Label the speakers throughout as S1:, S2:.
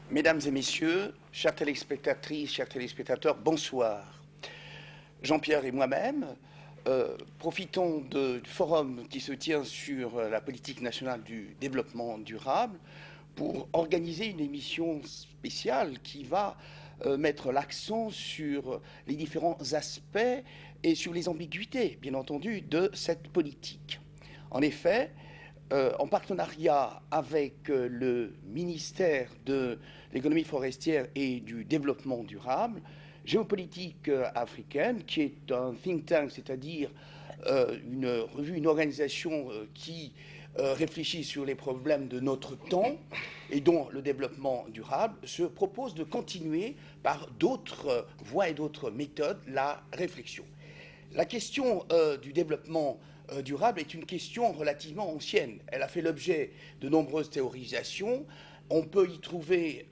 S1: Mesdames et messieurs, chères téléspectatrices, chers téléspectateurs, bonsoir. Jean-Pierre et moi-même profitons du forum qui se tient sur la politique nationale du développement durable pour organiser une émission spéciale qui va mettre l'accent sur les différents aspects et sur les ambiguïtés, bien entendu, de cette politique. En effet, en partenariat avec le ministère de l'économie forestière et du développement durable, Géopolitique africaine, qui est un think tank, c'est-à-dire une revue, une organisation qui réfléchit sur les problèmes de notre temps et dont le développement durable, se propose de continuer par d'autres voies et d'autres méthodes la réflexion. La question du développement durable est une question relativement ancienne. Elle a fait l'objet de nombreuses théorisations. On peut y trouver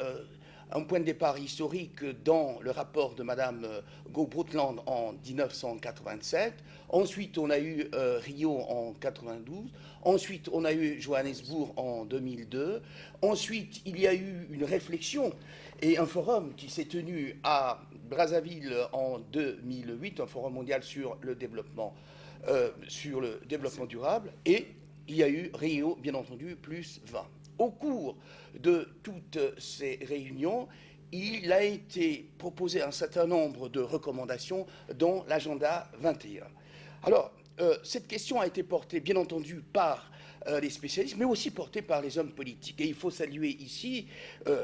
S1: un point de départ historique dans le rapport de Mme Go-Brundtland en 1987. Ensuite, on a eu Rio en 92. Ensuite, on a eu Johannesburg en 2002. Ensuite, il y a eu une réflexion et un forum qui s'est tenu à Brazzaville en 2008, un forum mondial sur le développement durable. Et il y a eu Rio, bien entendu, plus 20. Au cours de toutes ces réunions, il a été proposé un certain nombre de recommandations dans l'agenda 21. Alors, cette question a été portée, bien entendu, par les spécialistes, mais aussi portée par les hommes politiques. Et il faut saluer ici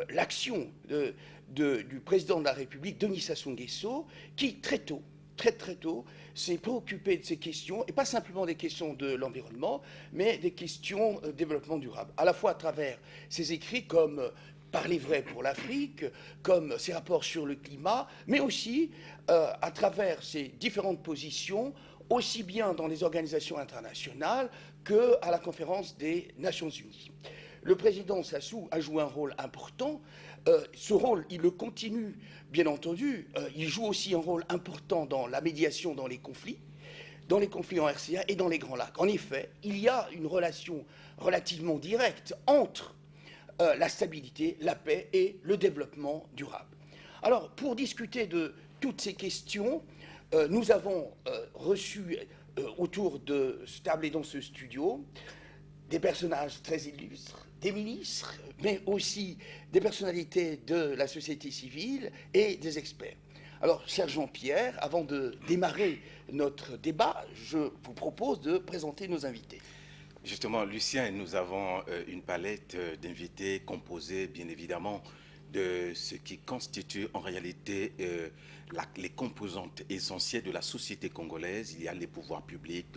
S1: l'action du président de la République, Denis Sassou Nguesso, qui très tôt, très tôt, s'est préoccupé de ces questions, et pas simplement des questions de l'environnement, mais des questions de développement durable, à la fois à travers ses écrits comme Parler vrai pour l'Afrique, comme ses rapports sur le climat, mais aussi à travers ses différentes positions, aussi bien dans les organisations internationales qu'à la conférence des Nations Unies. Le président Sassou a joué un rôle important. Ce rôle, il le continue, bien entendu. Il joue aussi un rôle important dans la médiation dans les conflits en RCA et dans les Grands Lacs. En effet, il y a une relation relativement directe entre la stabilité, la paix et le développement durable. Alors, pour discuter de toutes ces questions, nous avons reçu autour de ce table et dans ce studio des personnages très illustres, des ministres, mais aussi des personnalités de la société civile et des experts. Alors, cher Jean-Pierre, avant de démarrer notre débat, je vous propose de présenter nos invités.
S2: Justement, Lucien, nous avons une palette d'invités composée, bien évidemment, de ce qui constitue en réalité les composantes essentielles de la société congolaise. Il y a les pouvoirs publics,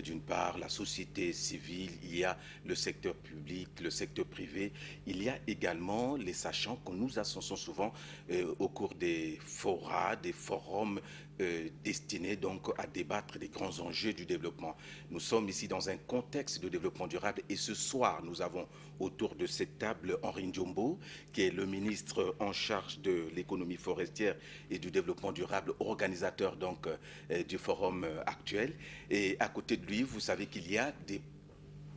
S2: d'une part, la société civile, il y a le secteur public, le secteur privé. Il y a également les sachants que nous associons souvent au cours des forats, des forums destinés donc à débattre des grands enjeux du développement. Nous sommes ici dans un contexte de développement durable et ce soir, nous avons autour de cette table Henri Ndiombo, qui est le ministre en charge de l'économie forestière et du développement durable, organisateur donc du forum actuel. Et à côté de lui, vous savez qu'il y a des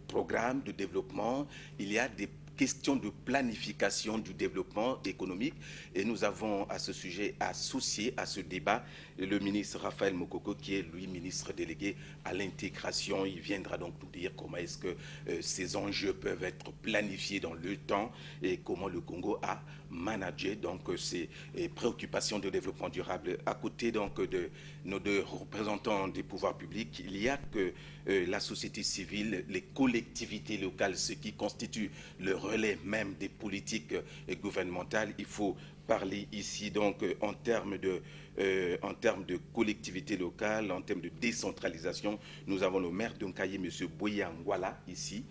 S2: programmes de développement, il y a des questions de planification du développement économique et nous avons à ce sujet associé à ce débat le ministre Raphaël Mokoko qui est lui ministre délégué à l'intégration. Il viendra donc nous dire comment est-ce que ces enjeux peuvent être planifiés dans le temps et comment le Congo a managé donc ces préoccupations de développement durable. À côté donc de nos deux représentants des pouvoirs publics, il y a que la société civile, les collectivités locales, ce qui constitue le relais même des politiques gouvernementales. Il faut parler ici donc en termes de collectivité locale, en termes de décentralisation. Nous avons le maire d'Onkaye, M. Boyangwala, ici.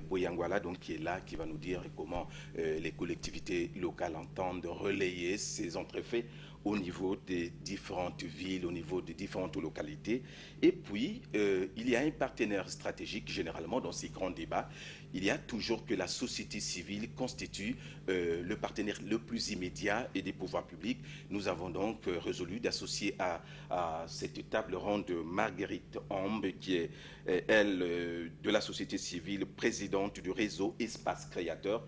S2: Boyangwala, donc, qui est là, qui va nous dire comment les collectivités locales entendent relayer ces entrefaits au niveau des différentes villes, au niveau des différentes localités. Et puis, il y a un partenaire stratégique, généralement, dans ces grands débats. il y a toujours que la société civile constitue le partenaire le plus immédiat et des pouvoirs publics. Nous avons donc résolu d'associer à cette table ronde Marguerite Ombe, qui est, elle, de la société civile, présidente du réseau Espace Créateur,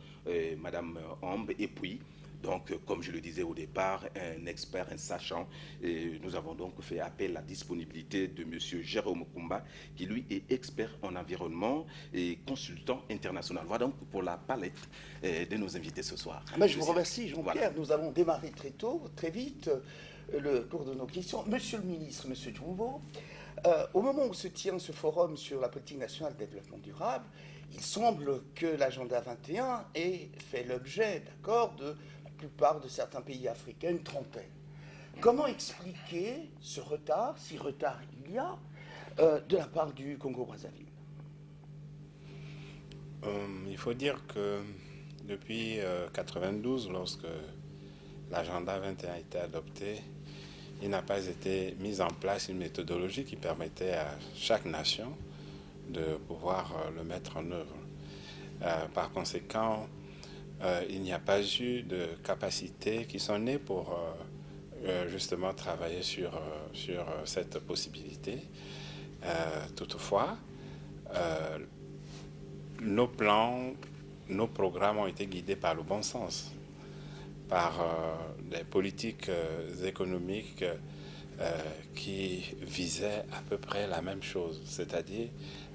S2: Madame Ombe, et puis donc, comme je le disais au départ, un expert, un sachant. Et nous avons donc fait appel à la disponibilité de M. Jérôme Kumba, qui lui est expert en environnement et consultant international. Voilà donc pour la palette de nos invités ce soir.
S1: Je vous remercie, Jean-Pierre. Voilà. Nous allons démarrer très tôt, très vite, le cours de nos questions. Monsieur le ministre, Monsieur Djumbo, au moment où se tient ce forum sur la politique nationale de développement durable, il semble que l'agenda 21 ait fait l'objet d'accords de la plupart de certains pays africains, une trentaine. Comment expliquer ce retard, si retard il y a, de la part du Congo-Brazzaville?
S3: Il faut dire que depuis 1992, lorsque l'agenda 21 a été adopté, il n'a pas été mis en place une méthodologie qui permettait à chaque nation de pouvoir le mettre en œuvre. Par conséquent, il n'y a pas eu de capacités qui sont nées pour justement travailler sur cette possibilité. Toutefois, nos plans, nos programmes ont été guidés par le bon sens, par des politiques économiques qui visaient à peu près la même chose, c'est-à-dire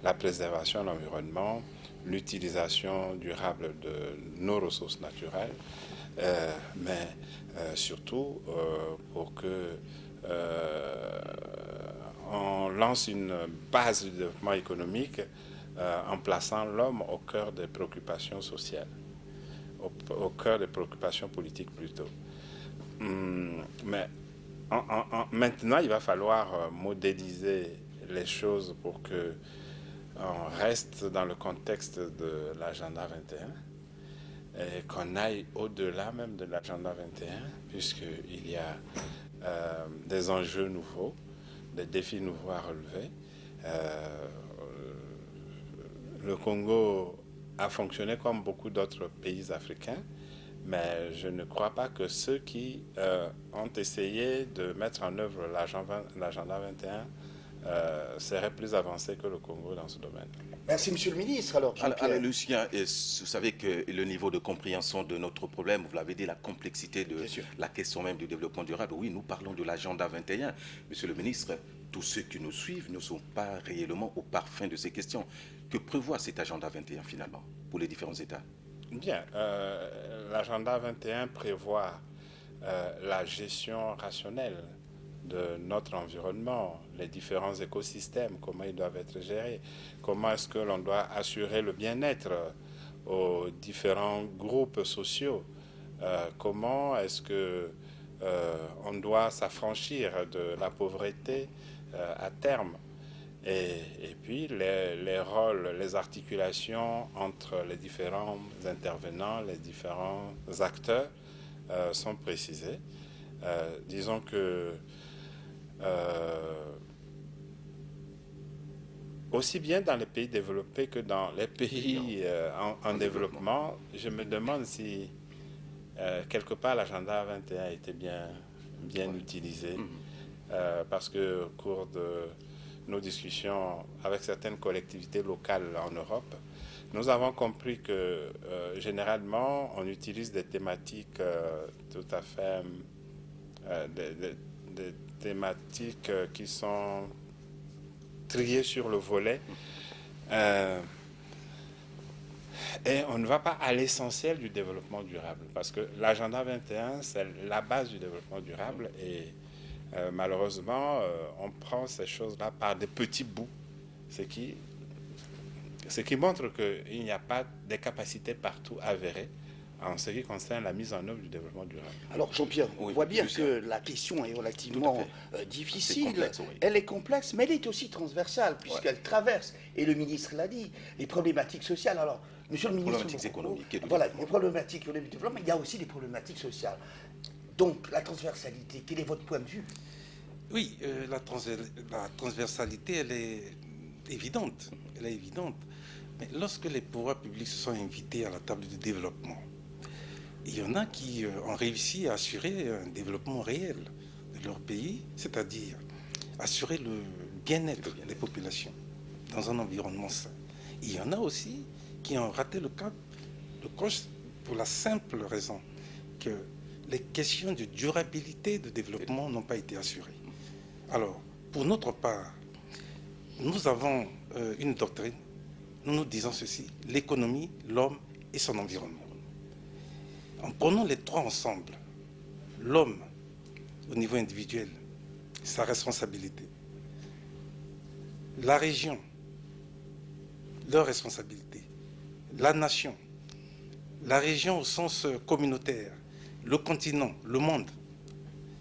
S3: la préservation de l'environnement, l'utilisation durable de nos ressources naturelles, mais surtout pour que on lance une base de développement économique en plaçant l'homme au cœur des préoccupations sociales, au cœur des préoccupations politiques plutôt. Mais maintenant, il va falloir modéliser les choses pour que on reste dans le contexte de l'agenda 21 et qu'on aille au-delà même de l'agenda 21, puisqu'il y a des enjeux nouveaux, des défis nouveaux à relever. Le Congo a fonctionné comme beaucoup d'autres pays africains, mais je ne crois pas que ceux qui ont essayé de mettre en œuvre l'agenda 21 serait plus avancé que le Congo dans ce domaine.
S1: Merci, Monsieur le ministre. Alors,
S2: Lucien, vous savez que le niveau de compréhension de notre problème, vous l'avez dit, la complexité de la question même du développement durable, oui, nous parlons de l'agenda 21. Monsieur le ministre, tous ceux qui nous suivent ne sont pas réellement au parfum de ces questions. Que prévoit cet agenda 21 finalement pour les différents États?
S3: Bien, l'agenda 21 prévoit la gestion rationnelle de notre environnement, les différents écosystèmes, comment ils doivent être gérés, comment est-ce que l'on doit assurer le bien-être aux différents groupes sociaux, comment est-ce que on doit s'affranchir de la pauvreté à terme, et puis les rôles, les articulations entre les différents intervenants, les différents acteurs sont précisés. Disons que aussi bien dans les pays développés que dans les pays en développement, je me demande si quelque part l'agenda 21 a été bien utilisé, parce que au cours de nos discussions avec certaines collectivités locales en Europe, nous avons compris que généralement on utilise des thématiques tout à fait des thématiques qui sont triées sur le volet et on ne va pas à l'essentiel du développement durable, parce que l'agenda 21 c'est la base du développement durable, et malheureusement on prend ces choses-là par des petits bouts, ce qui montre qu'il n'y a pas de capacité partout avérée en ce qui concerne la mise en œuvre du développement durable.
S1: Alors Jean-Pierre, on voit bien que la question est relativement difficile, complexe, oui. Elle est complexe, mais elle est aussi transversale, puisqu'elle traverse, et le ministre l'a dit, les problématiques sociales. Alors, monsieur le ministre,
S2: problématiques économiques,
S1: voilà, les problématiques économiques du développement, mais il y a aussi des problématiques sociales. Donc, la transversalité, quel est votre point de vue?
S4: Oui, la transversalité, elle est évidente. Elle est évidente. Mais lorsque les pouvoirs publics se sont invités à la table du développement, il y en a qui ont réussi à assurer un développement réel de leur pays, c'est-à-dire assurer le bien-être des populations dans un environnement sain. Il y en a aussi qui ont raté le coche pour la simple raison que les questions de durabilité de développement n'ont pas été assurées. Alors, pour notre part, nous avons une doctrine, nous disons ceci, l'économie, l'homme et son environnement. En prenant les trois ensemble, l'homme au niveau individuel, sa responsabilité, la région, leur responsabilité, la nation, la région au sens communautaire, le continent, le monde.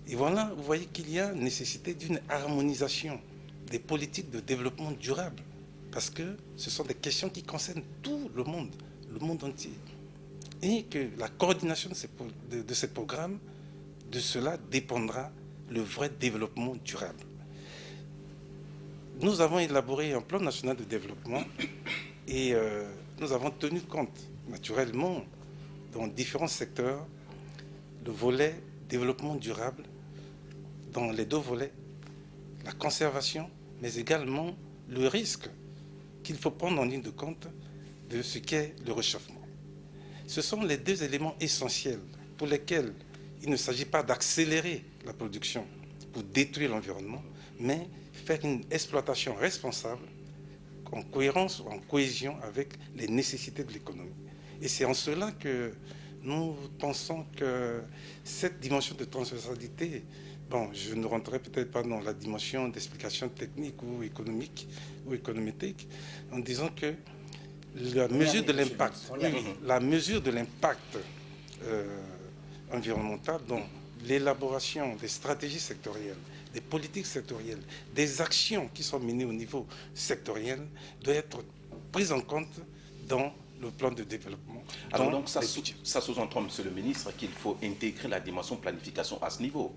S4: Et voilà, vous voyez qu'il y a nécessité d'une harmonisation des politiques de développement durable, parce que ce sont des questions qui concernent tout le monde entier. Et que la coordination de ces programmes, de cela dépendra le vrai développement durable. Nous avons élaboré un plan national de développement et nous avons tenu compte, naturellement, dans différents secteurs, le volet développement durable, dans les deux volets, la conservation, mais également le risque qu'il faut prendre en ligne de compte de ce qu'est le réchauffement. Ce sont les deux éléments essentiels pour lesquels il ne s'agit pas d'accélérer la production pour détruire l'environnement, mais faire une exploitation responsable, en cohérence ou en cohésion avec les nécessités de l'économie. Et c'est en cela que nous pensons que cette dimension de transversalité, bon, je ne rentrerai peut-être pas dans la dimension d'explication technique ou économique ou économétrique, en disant que la mesure de l'impact, environnemental dans l'élaboration des stratégies sectorielles, des politiques sectorielles, des actions qui sont menées au niveau sectoriel doit être prise en compte dans le plan de développement.
S2: Alors donc ça sous-entend, Monsieur le ministre, qu'il faut intégrer la dimension planification à ce niveau.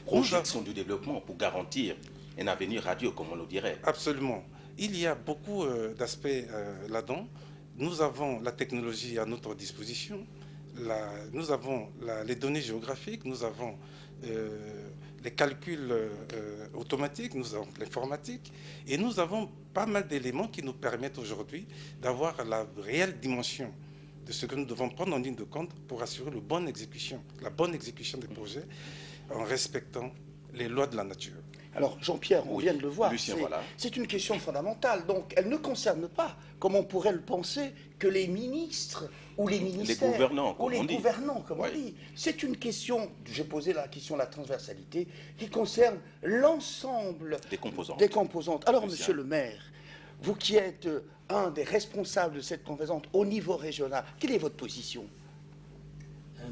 S2: Projection du développement pour garantir un avenir radieux, comme on le dirait.
S4: Absolument. Il y a beaucoup d'aspects là-dedans. Nous avons la technologie à notre disposition, nous avons les données géographiques, nous avons les calculs automatiques, nous avons l'informatique, et nous avons pas mal d'éléments qui nous permettent aujourd'hui d'avoir la réelle dimension de ce que nous devons prendre en ligne de compte pour assurer la bonne exécution des projets en respectant les lois de la nature.
S1: Alors, Jean-Pierre, on vient de le voir,
S2: Lucien,
S1: c'est une question fondamentale. Donc, elle ne concerne pas, comme on pourrait le penser, que les ministres ou les ministères.
S2: Les gouvernants,
S1: ou les gouvernants, comme on dit. C'est une question, j'ai posé la question de la transversalité, qui concerne l'ensemble
S2: des composantes.
S1: Alors,
S2: Lucien.
S1: monsieur le maire, vous qui êtes un des responsables de cette composante au niveau régional, quelle est votre position?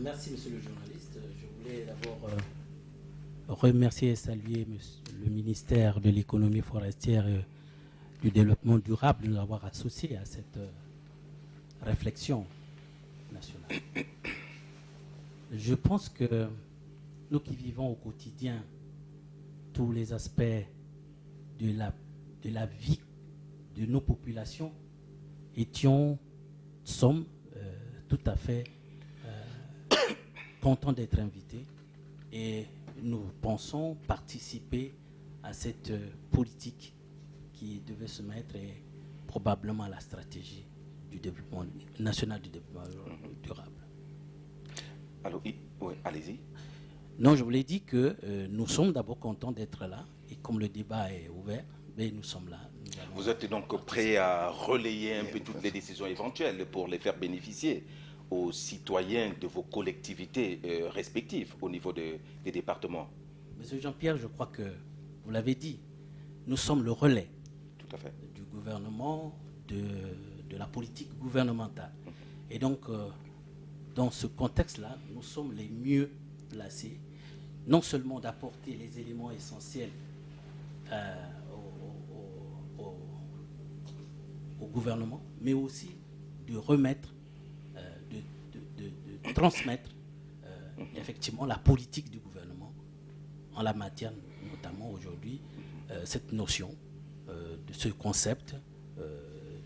S5: Merci, monsieur le journaliste. Je voulais d'abord remercier et saluer le ministère de l'économie forestière et du développement durable de nous avoir associés à cette réflexion nationale. Je pense que nous qui vivons au quotidien tous les aspects de la vie de nos populations sommes tout à fait contents d'être invités et nous pensons participer à cette politique qui devait se mettre et probablement à la stratégie du développement national du développement durable.
S2: Alors, oui, allez-y.
S5: Non, je vous l'ai dit que nous sommes d'abord contents d'être là et comme le débat est ouvert, mais nous sommes là.
S2: Vous êtes donc prêt à relayer un peu toutes les décisions éventuelles pour les faire bénéficier aux citoyens de vos collectivités respectives au niveau des départements?
S5: Monsieur Jean-Pierre, je crois que vous l'avez dit, nous sommes le relais
S2: Tout à fait.
S5: du gouvernement, de la politique gouvernementale. Et donc, dans ce contexte-là, nous sommes les mieux placés, non seulement d'apporter les éléments essentiels au gouvernement, mais aussi de remettre, de transmettre effectivement la politique du gouvernement en la matière, notamment aujourd'hui, cette notion de ce concept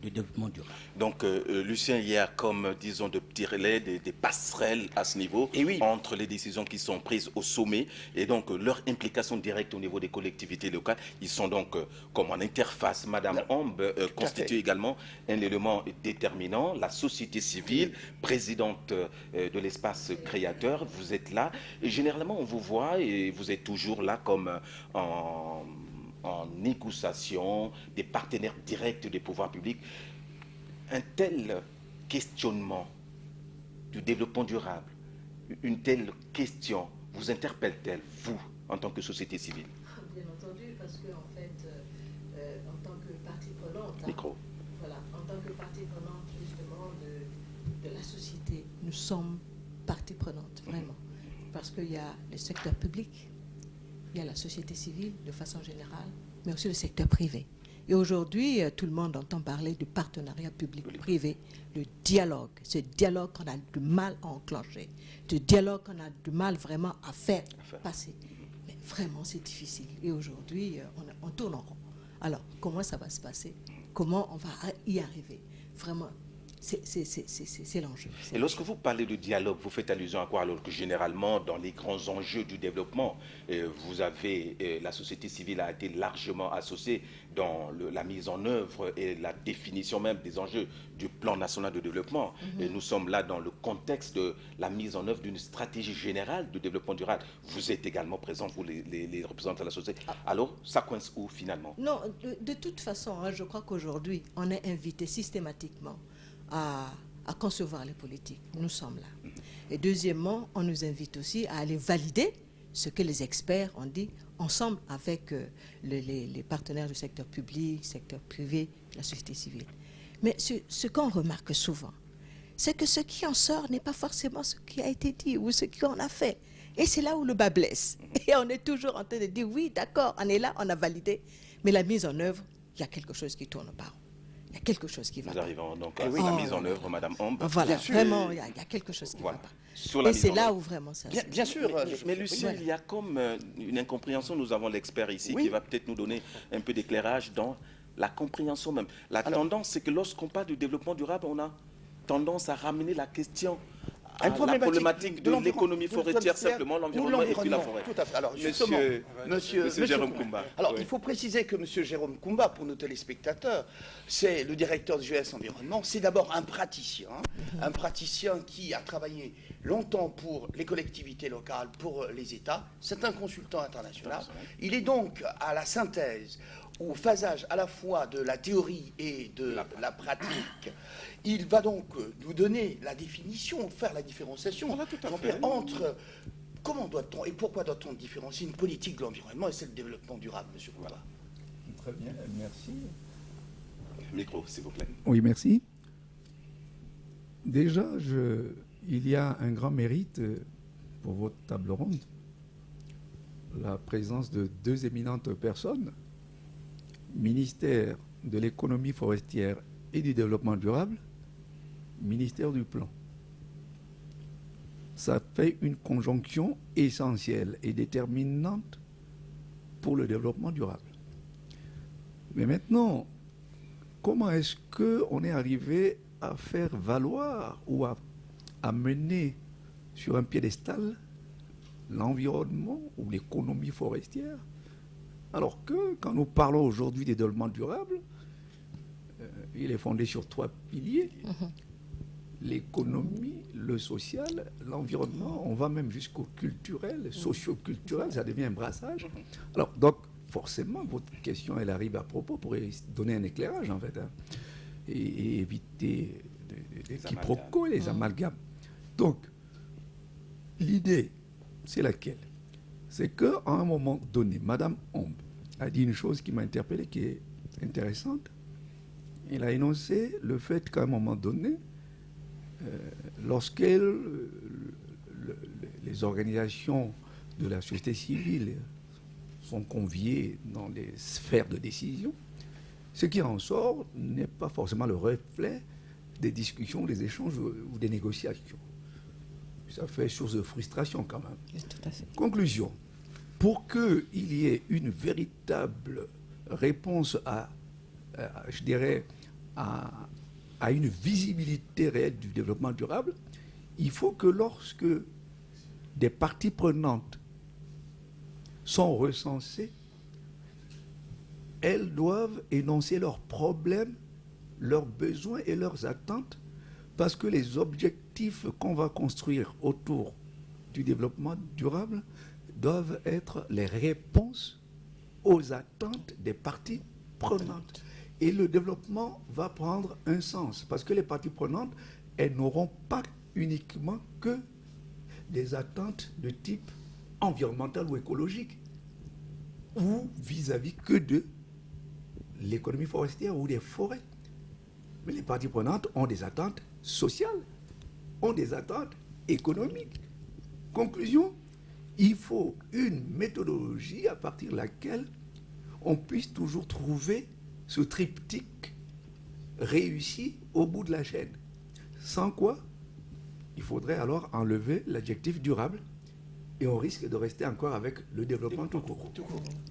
S5: de développement durable.
S2: Donc, Lucien, il y a comme, disons, de petits relais, des passerelles à ce niveau
S1: Et oui.
S2: entre les décisions qui sont prises au sommet et donc leur implication directe au niveau des collectivités locales. Ils sont donc comme en interface. Madame Ombe constitue également un élément déterminant. La société civile, présidente de l'espace créateur, vous êtes là. Et généralement, on vous voit et vous êtes toujours là comme en négociation, des partenaires directs des pouvoirs publics. Un tel questionnement du développement durable, une telle question, vous interpelle-t-elle, vous, en tant que société civile?
S6: Bien entendu, parce qu'en fait, en tant que partie prenante,
S2: Micro.
S6: Voilà, en tant que partie prenante justement de la société, nous sommes partie prenante, vraiment. Parce qu'il y a le secteur public, il y a la société civile de façon générale, mais aussi le secteur privé. Et aujourd'hui, tout le monde entend parler du partenariat public-privé, le dialogue, ce dialogue qu'on a du mal à enclencher, ce dialogue qu'on a du mal vraiment à faire passer. Mais vraiment, c'est difficile. Et aujourd'hui, on tourne en rond. Alors, comment ça va se passer? Comment on va y arriver? Vraiment, c'est l'enjeu.
S2: Et lorsque vous parlez de dialogue, vous faites allusion à quoi? Alors que généralement, dans les grands enjeux du développement, vous avez, la société civile a été largement associée dans la mise en œuvre et la définition même des enjeux du plan national de développement. Et nous sommes là dans le contexte de la mise en œuvre d'une stratégie générale de développement durable. Vous êtes également présents, vous les représentants de la société. Alors, ça coince où finalement?
S6: Non, de toute façon, hein, je crois qu'aujourd'hui, on est invité systématiquement à concevoir les politiques. Nous sommes là. Et deuxièmement, on nous invite aussi à aller valider ce que les experts ont dit ensemble avec les partenaires du secteur public, secteur privé, la société civile. Mais ce qu'on remarque souvent, c'est que ce qui en sort n'est pas forcément ce qui a été dit ou ce qu'on a fait. Et c'est là où le bas blesse. Et on est toujours en train de dire, oui, d'accord, on est là, on a validé. Mais la mise en œuvre, il y a quelque chose qui tourne pas. Il y a quelque chose qui va
S2: Nous
S6: pas.
S2: arrivons donc à la mise en œuvre, Madame Ombe.
S6: Voilà,
S1: Bien sûr.
S6: vraiment, il y a quelque chose qui ne
S2: Voilà.
S6: va pas.
S2: Sur la
S6: Et
S2: mise
S6: c'est
S2: en
S6: là
S2: œuvre.
S6: où vraiment ça...
S1: Bien sûr.
S2: Mais Lucien, il y a comme une incompréhension. Nous avons l'expert ici
S1: Oui.
S2: qui va peut-être nous donner un peu d'éclairage dans la compréhension même. La tendance, c'est que lorsqu'on parle du développement durable, on a tendance à ramener la question à la problématique de l'économie forestière, simplement l'environnement et puis la forêt.
S1: Tout à fait. Alors, justement,
S2: Monsieur Jérôme Koumba.
S1: Alors,
S2: Oui.
S1: il faut préciser que M. Jérôme Koumba, pour nos téléspectateurs, c'est le directeur du GS Environnement. C'est d'abord un praticien qui a travaillé longtemps pour les collectivités locales, pour les États. C'est un consultant international. Il est donc à la synthèse, au phasage à la fois de la théorie et de la pratique. Il va donc nous donner la définition, faire la différenciation Jean-Pierre, entre comment doit-on et pourquoi doit-on différencier une politique de l'environnement et celle du développement durable, monsieur Koumba.
S7: Très bien, merci.
S2: Micro, s'il vous plaît.
S7: Oui, merci. Déjà, il y a un grand mérite pour votre table ronde, la présence de deux éminentes personnes, ministère de l'économie forestière et du développement durable, ministère du plan. Ça fait une conjonction essentielle et déterminante pour le développement durable. Mais maintenant, comment est-ce qu'on est arrivé à faire valoir ou à mener sur un piédestal l'environnement ou l'économie forestière, alors que quand nous parlons aujourd'hui des développement durable, il est fondé sur trois piliers. L'économie, le social, l'environnement, on va même jusqu'au culturel, socio-culturel, ça devient un brassage. Alors, donc, forcément, votre question, elle arrive à propos pour donner un éclairage, en fait, hein, et éviter les quiproquos et les amalgames. Donc, l'idée, c'est laquelle? C'est qu'à un moment donné, Madame Ombe a dit une chose qui m'a interpellé, qui est intéressante. Elle a énoncé le fait qu'à un moment donné, lorsque les organisations de la société civile sont conviées dans les sphères de décision, ce qui en sort n'est pas forcément le reflet des discussions, des échanges ou des négociations. Ça fait source de frustration quand même.
S6: Tout à fait.
S7: Conclusion. Pour qu'il y ait une véritable réponse je dirais, à une visibilité réelle du développement durable, il faut que lorsque des parties prenantes sont recensées, elles doivent énoncer leurs problèmes, leurs besoins et leurs attentes, parce que les objectifs qu'on va construire autour du développement durable doivent être les réponses aux attentes des parties prenantes. Et le développement va prendre un sens, parce que les parties prenantes, elles n'auront pas uniquement que des attentes de type environnemental ou écologique, ou vis-à-vis que de l'économie forestière ou des forêts. Mais les parties prenantes ont des attentes sociales, ont des attentes économiques. Conclusion, il faut une méthodologie à partir de laquelle on puisse toujours trouver ce triptyque réussi au bout de la chaîne. Sans quoi, il faudrait alors enlever l'adjectif durable et on risque de rester encore avec le développement tout court.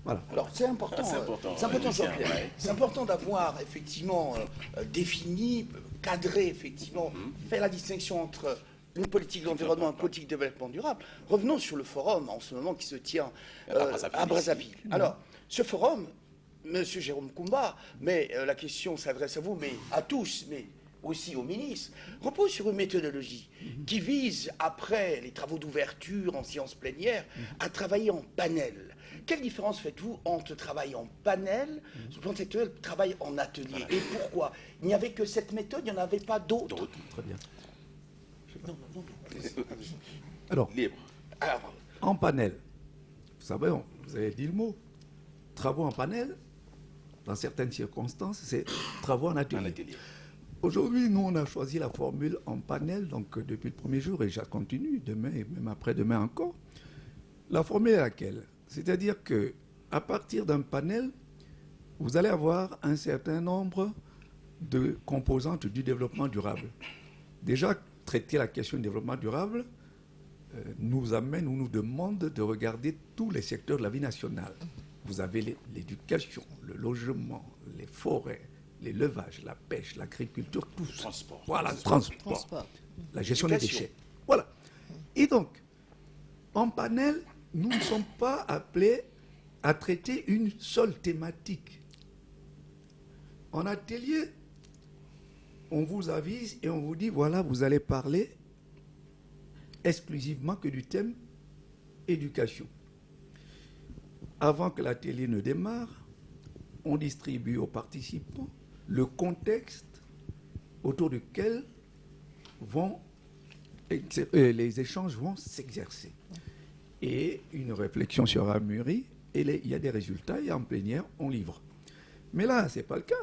S7: Voilà.
S1: Alors c'est important, Jean-Pierre.
S2: Ouais.
S1: C'est important d'avoir effectivement défini, cadré effectivement, fait la distinction entre une politique d'environnement et une politique de développement durable. Revenons sur le forum en ce moment qui se tient à Brazzaville. Alors, ce forum, Monsieur Jérôme Koumba, mais la question s'adresse à vous, mais à tous, mais aussi au ministre, repose sur une méthodologie qui vise, après les travaux d'ouverture en séance plénière, à travailler en panel. Quelle différence faites-vous entre travail en panel, sur le plan sectoriel, et travail en atelier? Et pourquoi? Il n'y avait que cette méthode, il n'y en avait pas d'autres?
S7: Très bien. Alors,
S2: Libre.
S1: Alors,
S7: en panel, vous savez, vous avez dit le mot. Travaux en panel, dans certaines circonstances, c'est travaux en atelier.
S2: Un atelier.
S7: Aujourd'hui, nous, on a choisi la formule en panel, donc depuis le premier jour, et ça continue, demain et même après-demain encore. La formule est laquelle? C'est-à-dire que à partir d'un panel, vous allez avoir un certain nombre de composantes du développement durable. Déjà, traiter la question du développement durable nous amène ou nous demande de regarder tous les secteurs de la vie nationale. Vous avez l'éducation, le logement, les forêts, l'élevage, la pêche, l'agriculture, tout ça.
S2: Transport.
S7: Voilà, le transport. La gestion des déchets. Voilà. Et donc, en panel, nous ne sommes pas appelés à traiter une seule thématique. En atelier, on vous avise et on vous dit, voilà, vous allez parler exclusivement que du thème éducation. Avant que l'atelier ne démarre, on distribue aux participants le contexte autour duquel les échanges vont s'exercer. Et une réflexion sera mûrie, et il y a des résultats, et en plénière, on livre. Mais là, ce n'est pas le cas.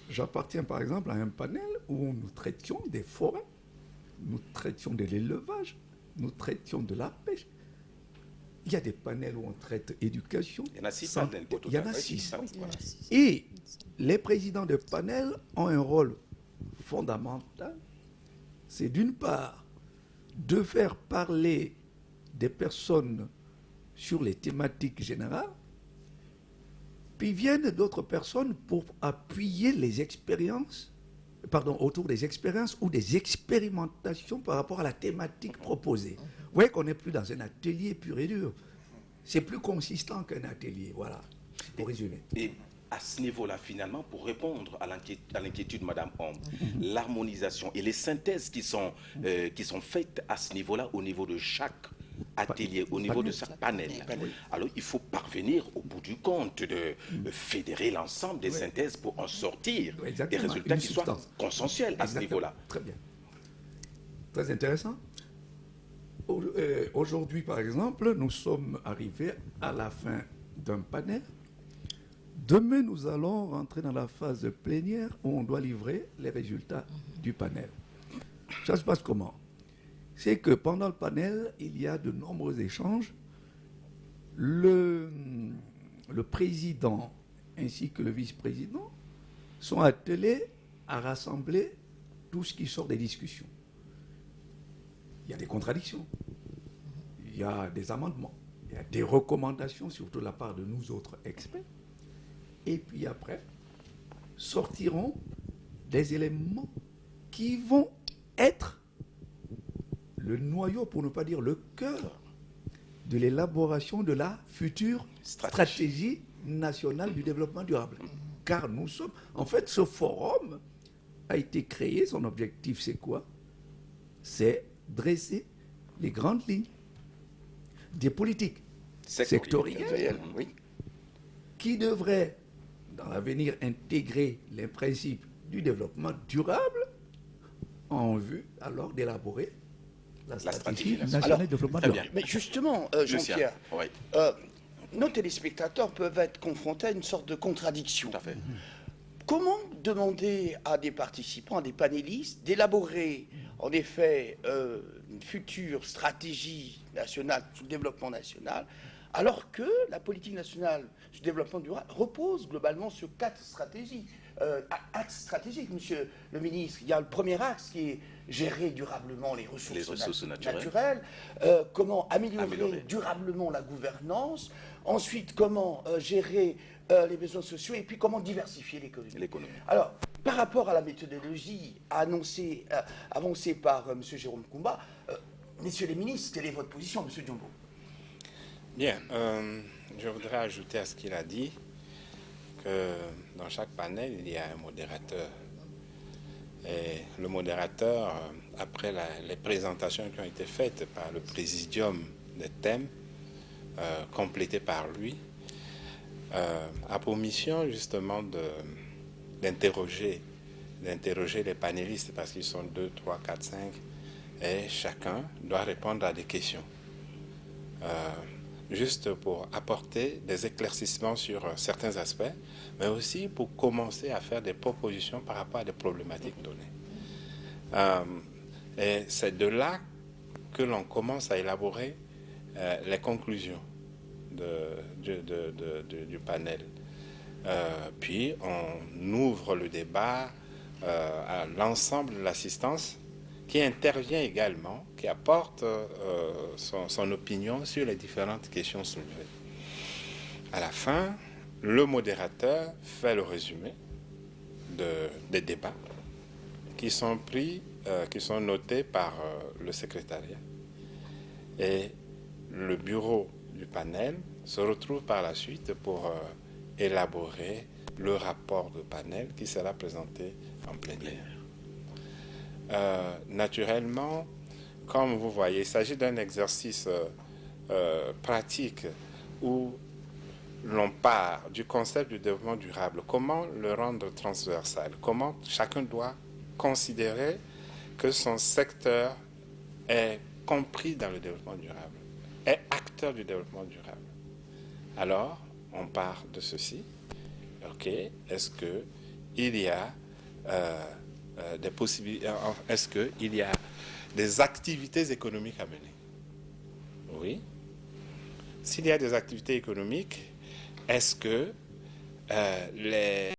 S7: J'appartiens par exemple à un panel où nous traitions des forêts, nous traitions de l'élevage, nous traitions de la pêche. Il y a des panels où on traite éducation.
S2: Il y en a 6 panels.
S7: Il y en a 6.
S2: Voilà.
S7: Et les présidents de panel ont un rôle fondamental. C'est d'une part de faire parler des personnes sur les thématiques générales, puis viennent d'autres personnes pour appuyer les expériences, autour des expériences ou des expérimentations par rapport à la thématique proposée. Vous voyez qu'on n'est plus dans un atelier pur et dur. C'est plus consistant qu'un atelier, voilà, pour résumer.
S2: Et à ce niveau-là, finalement, pour répondre à l'inquiétude de Mme Ombre, l'harmonisation et les synthèses qui sont faites à ce niveau-là, au niveau de chaque atelier, au niveau de chaque panel. Alors, il faut parvenir au bout du compte de fédérer l'ensemble des synthèses pour en sortir des résultats qui soient consensuels à ce niveau-là.
S7: Très bien. Très intéressant. Aujourd'hui, par exemple, nous sommes arrivés à la fin d'un panel. Demain, nous allons rentrer dans la phase plénière où on doit livrer les résultats du panel. Ça se passe comment? C'est que pendant le panel, il y a de nombreux échanges. Le président ainsi que le vice-président sont attelés à rassembler tout ce qui sort des discussions. Il y a des contradictions, il y a des amendements, il y a des recommandations, surtout de la part de nous autres experts. Et puis après, sortiront des éléments qui vont être le noyau, pour ne pas dire le cœur, de l'élaboration de la future stratégie nationale du développement durable. Car nous sommes... En fait, ce forum a été créé, son objectif c'est quoi? C'est dresser les grandes lignes des politiques sectorielles
S2: oui.
S7: qui devraient, dans l'avenir, intégrer les principes du développement durable en vue alors d'élaborer la stratégie nationale de développement
S2: Très
S7: durable.
S2: bien.
S1: Mais justement, Jean-Pierre,
S2: Oui,
S1: nos téléspectateurs peuvent être confrontés à une sorte de contradiction.
S2: tout à fait.
S1: Comment demander à des participants, à des panélistes, d'élaborer en effet une future stratégie nationale sur le développement national, alors que la politique nationale du développement durable repose globalement sur 4 stratégies, axes stratégiques, monsieur le ministre. Il y a le premier axe qui est gérer durablement les ressources naturelles, comment améliorer durablement la gouvernance, ensuite comment gérer les besoins sociaux et puis comment diversifier l'économie. Alors, par rapport à la méthodologie avancée par M. Jérôme Koumba, messieurs les ministres, quelle est votre position, M. Diombo?
S3: Bien, je voudrais ajouter à ce qu'il a dit que dans chaque panel, il y a un modérateur. Et le modérateur, après les présentations qui ont été faites par le présidium des thèmes, complétées par lui, a pour mission justement d'interroger les panélistes, parce qu'ils sont 2, 3, 4, 5, et chacun doit répondre à des questions. Juste pour apporter des éclaircissements sur certains aspects, mais aussi pour commencer à faire des propositions par rapport à des problématiques données. Et c'est de là que l'on commence à élaborer les conclusions du panel. Puis on ouvre le débat à l'ensemble de l'assistance qui intervient également, qui apporte son opinion sur les différentes questions soulevées. À la fin, le modérateur fait le résumé des débats qui sont notés par le secrétariat. Et le bureau du panel se retrouve par la suite pour élaborer le rapport de panel qui sera présenté en plénière. Naturellement, comme vous voyez, il s'agit d'un exercice pratique où l'on part du concept du développement durable. Comment le rendre transversal? Comment chacun doit considérer que son secteur est compris dans le développement durable, est acteur du développement durable? Alors, on part de ceci. Ok, est-ce qu'il y a des possibilités, est-ce qu'il y a des activités économiques à mener? Oui. S'il y a des activités économiques, est-ce que les